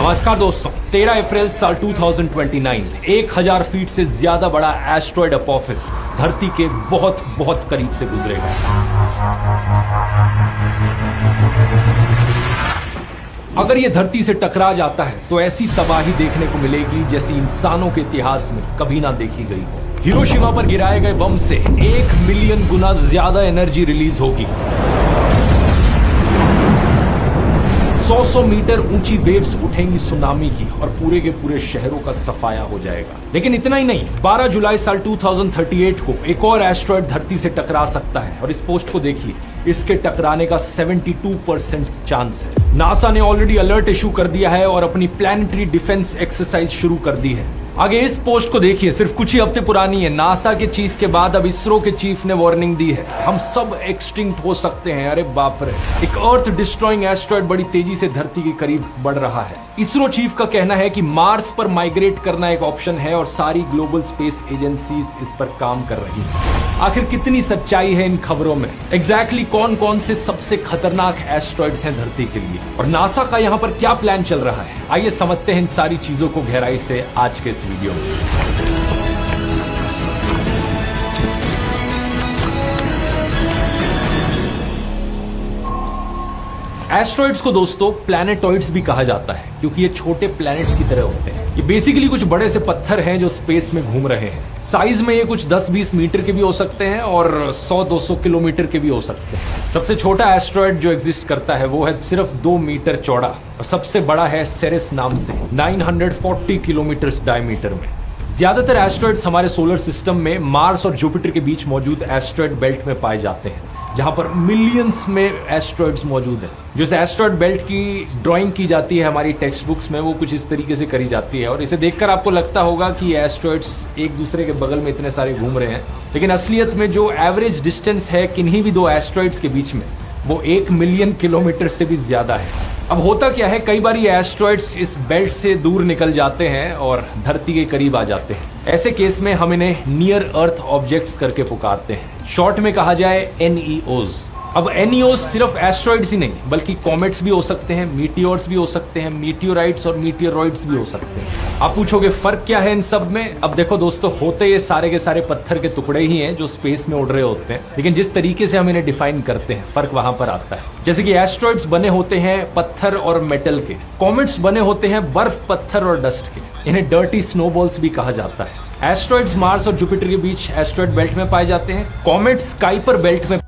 नमस्कार दोस्तों, 13 अप्रैल साल 2029 1000 फीट से ज्यादा बड़ा एस्ट्रॉयड अपोफिस धरती के बहुत बहुत करीब से गुजरेगा। अगर यह धरती से टकरा जाता है तो ऐसी तबाही देखने को मिलेगी जैसी इंसानों के इतिहास में कभी ना देखी गई हो। हिरोशिमा पर गिराए गए बम से 1 मिलियन गुना ज्यादा एनर्जी रिलीज होगी। 100 मीटर ऊंची वेव्स उठेंगी सुनामी की और पूरे के पूरे शहरों का सफाया हो जाएगा। लेकिन इतना ही नहीं, 12 जुलाई साल 2038 को एक और एस्ट्रॉयड धरती से टकरा सकता है और इस पोस्ट को देखिए, इसके टकराने का 72% चांस है। नासा ने ऑलरेडी अलर्ट इशू कर दिया है और अपनी प्लैनेटरी डिफेंस एक्सरसाइज शुरू कर दी है। आगे इस पोस्ट को देखिए, सिर्फ कुछ ही हफ्ते पुरानी है। नासा के चीफ के बाद अब इसरो के चीफ ने वार्निंग दी है, हम सब एक्सटिंक्ट हो सकते हैं। अरे बाप रे, एक अर्थ डिस्ट्रॉइंग एस्ट्रॉयड बड़ी तेजी से धरती के करीब बढ़ रहा है। इसरो चीफ का कहना है कि मार्स पर माइग्रेट करना एक ऑप्शन है और सारी ग्लोबल स्पेस एजेंसीज इस पर काम कर रही हैं। आखिर कितनी सच्चाई है इन खबरों में? एग्जैक्टली कौन कौन से सबसे खतरनाक एस्ट्रॉयड्स हैं धरती के लिए और नासा का यहाँ पर क्या प्लान चल रहा है? आइए समझते हैं इन सारी चीजों को गहराई से आज के इस वीडियो में। एस्ट्रॉइड्स को दोस्तों प्लैनेटॉइड्स भी कहा जाता है क्योंकि ये छोटे प्लैनेट्स की तरह होते हैं। ये बेसिकली कुछ बड़े से पत्थर हैं जो स्पेस में घूम रहे हैं। साइज में ये कुछ 10-20 मीटर के भी हो सकते हैं और 100-200 किलोमीटर के भी हो सकते हैं। सबसे छोटा एस्ट्रॉइड जो एग्जिस्ट करता है वो है सिर्फ 2 मीटर चौड़ा और सबसे बड़ा है सेरेस नाम से 940 किलोमीटर डायमीटर में। ज्यादातर एस्ट्रॉइड्स हमारे सोलर सिस्टम में मार्स और जुपिटर के बीच मौजूद एस्ट्रॉइड बेल्ट में पाए जाते हैं, जहां पर मिलियंस में एस्ट्रॉइड्स मौजूद हैं। जो इस एस्ट्रॉइड बेल्ट की ड्राइंग की जाती है हमारी टेक्स्ट बुक्स में, वो कुछ इस तरीके से करी जाती है और इसे देखकर आपको लगता होगा कि एस्ट्रॉइड्स एक दूसरे के बगल में इतने सारे घूम रहे हैं, लेकिन असलियत में जो एवरेज डिस्टेंस है किन्हीं भी दो एस्ट्रॉइड्स के बीच में, वो 1 मिलियन किलोमीटर से भी ज्यादा है। अब होता क्या है, कई बार ये एस्ट्रॉइड्स इस बेल्ट से दूर निकल जाते हैं और धरती के करीब आ जाते हैं। ऐसे केस में हम इन्हें नियर अर्थ ऑब्जेक्ट्स करके पुकारते हैं, शॉर्ट में कहा जाए NEOs। अब NEOs सिर्फ एस्ट्रॉइड्स ही नहीं बल्कि कॉमेट्स भी हो सकते हैं, मीटियोर्स भी हो सकते हैं, मीटियोराइट्स और मीटियोरॉइड्स भी हो सकते हैं। आप पूछोगे फर्क क्या है इन सब में? अब देखो दोस्तों, होते ये सारे के सारे पत्थर के टुकड़े ही हैं जो स्पेस में उड़ रहे होते हैं, लेकिन जिस तरीके से हम इन्हें डिफाइन करते हैं फर्क वहां पर आता है। जैसे कि एस्ट्रॉइड्स बने होते हैं पत्थर और मेटल के, कॉमेट्स बने होते हैं बर्फ, पत्थर और डस्ट के। इन्हें डर्टी स्नोबॉल्स भी कहा जाता है। एस्ट्रॉइड्स मार्स और जुपिटर के बीच एस्ट्रॉइड बेल्ट में पाए जाते हैं। कॉमेट्स काइपर बेल्ट में